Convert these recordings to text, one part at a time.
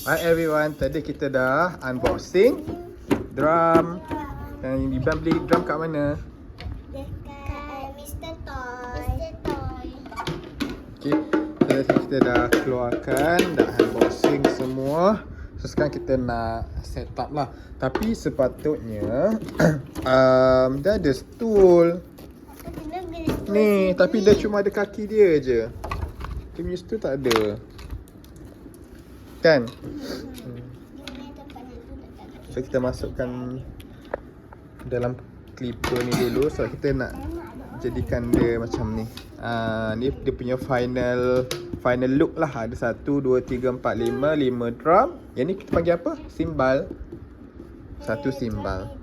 Hi everyone, tadi kita dah unboxing drum. Yang Iban beli drum kat mana? Dekat Mr. Toy. Okay, tadi kita dah keluarkan, dah unboxing semua. So sekarang kita nak set up lah. Tapi sepatutnya dia ada stool ni, tapi dia cuma ada kaki dia je. Dia punya stool tak ada kan? So kita masukkan dalam clipper ni dulu. So kita nak jadikan dia macam ni. Ni dia punya final look lah. Ada 1, 2, 3, 4, 5 drum. Yang ni kita panggil apa? Simbal. 1 simbal.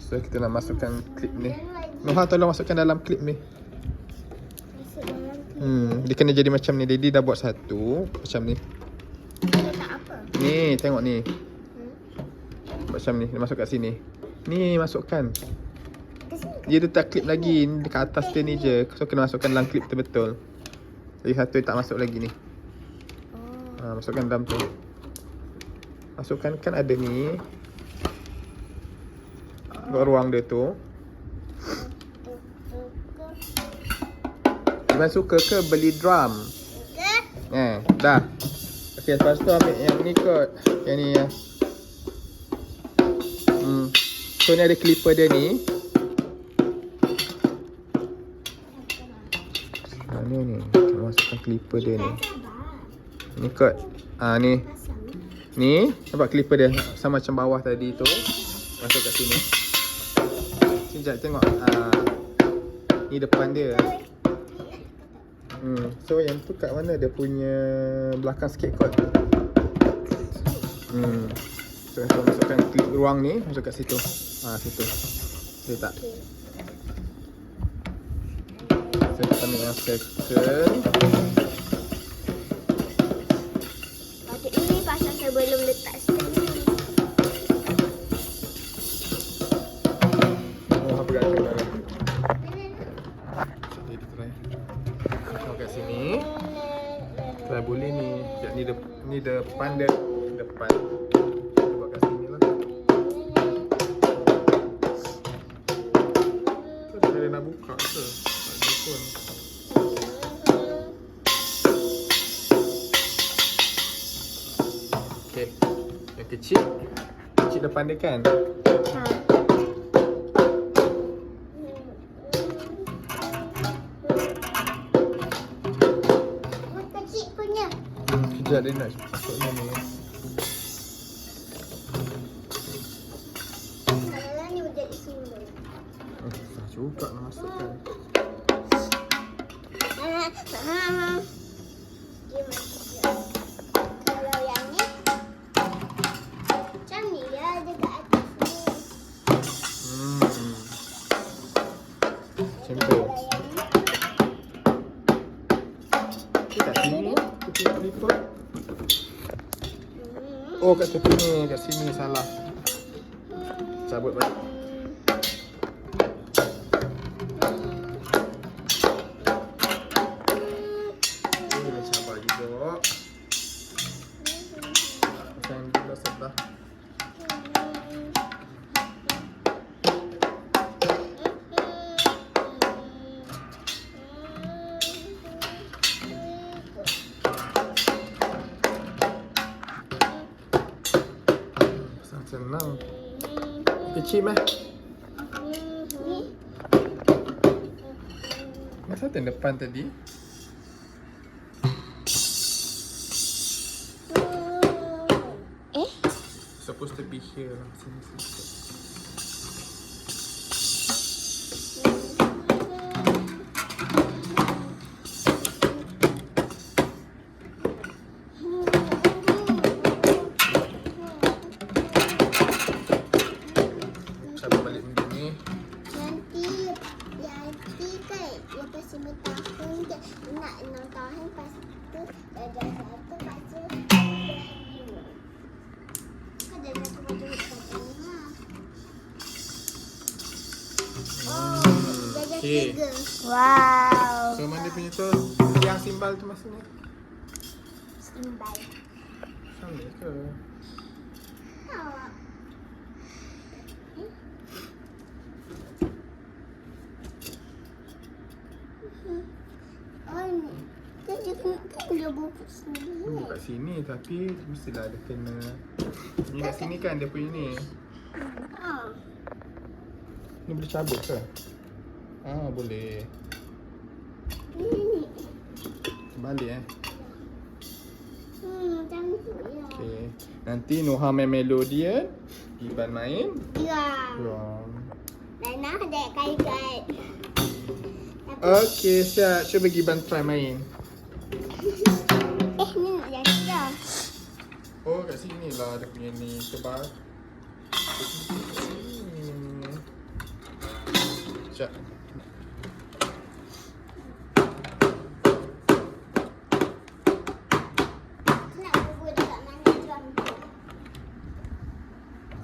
So kita nak masukkan clip ni. Noha tolong masukkan dalam clip ni. Dia kena jadi macam ni. Daddy dah buat satu macam ni. Ni tengok ni. Macam ni, dia masuk kat sini. Ni masukkan. Dia tak klip lagi. Ni dekat atas dia ni je. So kena masukkan dalam klip tu betul. Jadi satu tak masuk lagi ni. Masukkan dalam tu. Masukkan, kan ada ni. Buat ruang dia tu. Iban suka ke beli drum? Dah. Okay, lepas tu ambil yang ni kot. Yang ni ya. So ni ada clipper dia ni. Ni kita masukkan clipper dia ni. Ni kot. Ni. Ni nampak clipper dia sama macam bawah tadi tu. Masuk kat sini. Sekejap tengok. Ni depan dia. So yang tu kat mana dia punya belakang sikit kot. So kita masukkan klip ruang ni, masuk kat situ. Situ. Boleh tak? So kita ambil yang second. Patut ini pasal saya belum letak stand ni. Apa kat sini? Jadi try. Masuk kat sini. Try boleh ni. Sekejap ni depan dia. Depan. Buat kat sini lah. Macam dia nak buka ke? Tak ada pun. Okay. Yang kecil. Kecil depan dia kan? Kecil punya. Sekejap dia nak masuk ni. Kalau ni menjadi simbol. Susah juga nak masukkan. Kalau yang ni macam ni dia ada kat atas ni. Macam tu. Dia kat sini. Clipper. Oh kat tepi ni. Kat sini salah. Cabut balik. Ini sabar juga. Macam gula sebelah. Senang. Kecil meh. Masa tu depan tadi. Supposed to be here lah. Sini. Cabut balik begini. Nanti kan lepas 5 tahun dia nak 6 tahun, lepas tu dah jadi 1, lepas tu kan dah satu baju hitam ni lah. Dah jadi 3. Wow. So mana dia punya tu? Yang simbal tu maksudnya? Imbal. Sama ke? Awak. Oh, ni. Kan dia buku sendiri. Kat sini tapi mestilah ada kena. Ni kat sini kan dia punya ni. Ha. Ni boleh cabut ke? Ah, boleh. Ni. Balik Macam tu ya. Okay. Nanti Noha main Melodian, Iban main Ya. drum. Dan ada kait-kait. Okay, siap. Cuba bagi Iban try main. Ni nak jadi dah. Oh, kat sini lah dia punya ni. Coba. Sini. Sekejap. Nak bubuh dekat mana drum tu?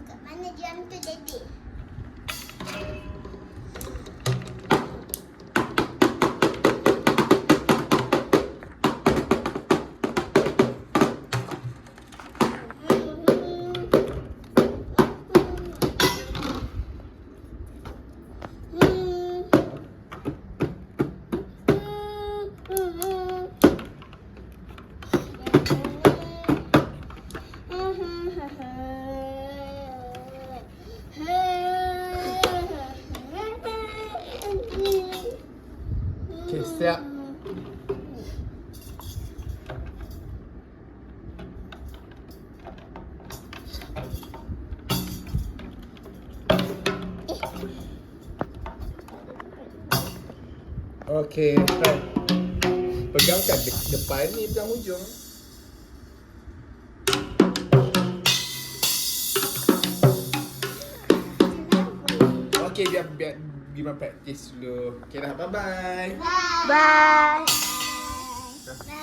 Dekat mana drum tu jadi? Okay, siap. Okay, try. Pegangkan depan ni, pegang hujung. Okay, biar Giman practice dulu. Okay dah, bye-bye. Bye. Dah.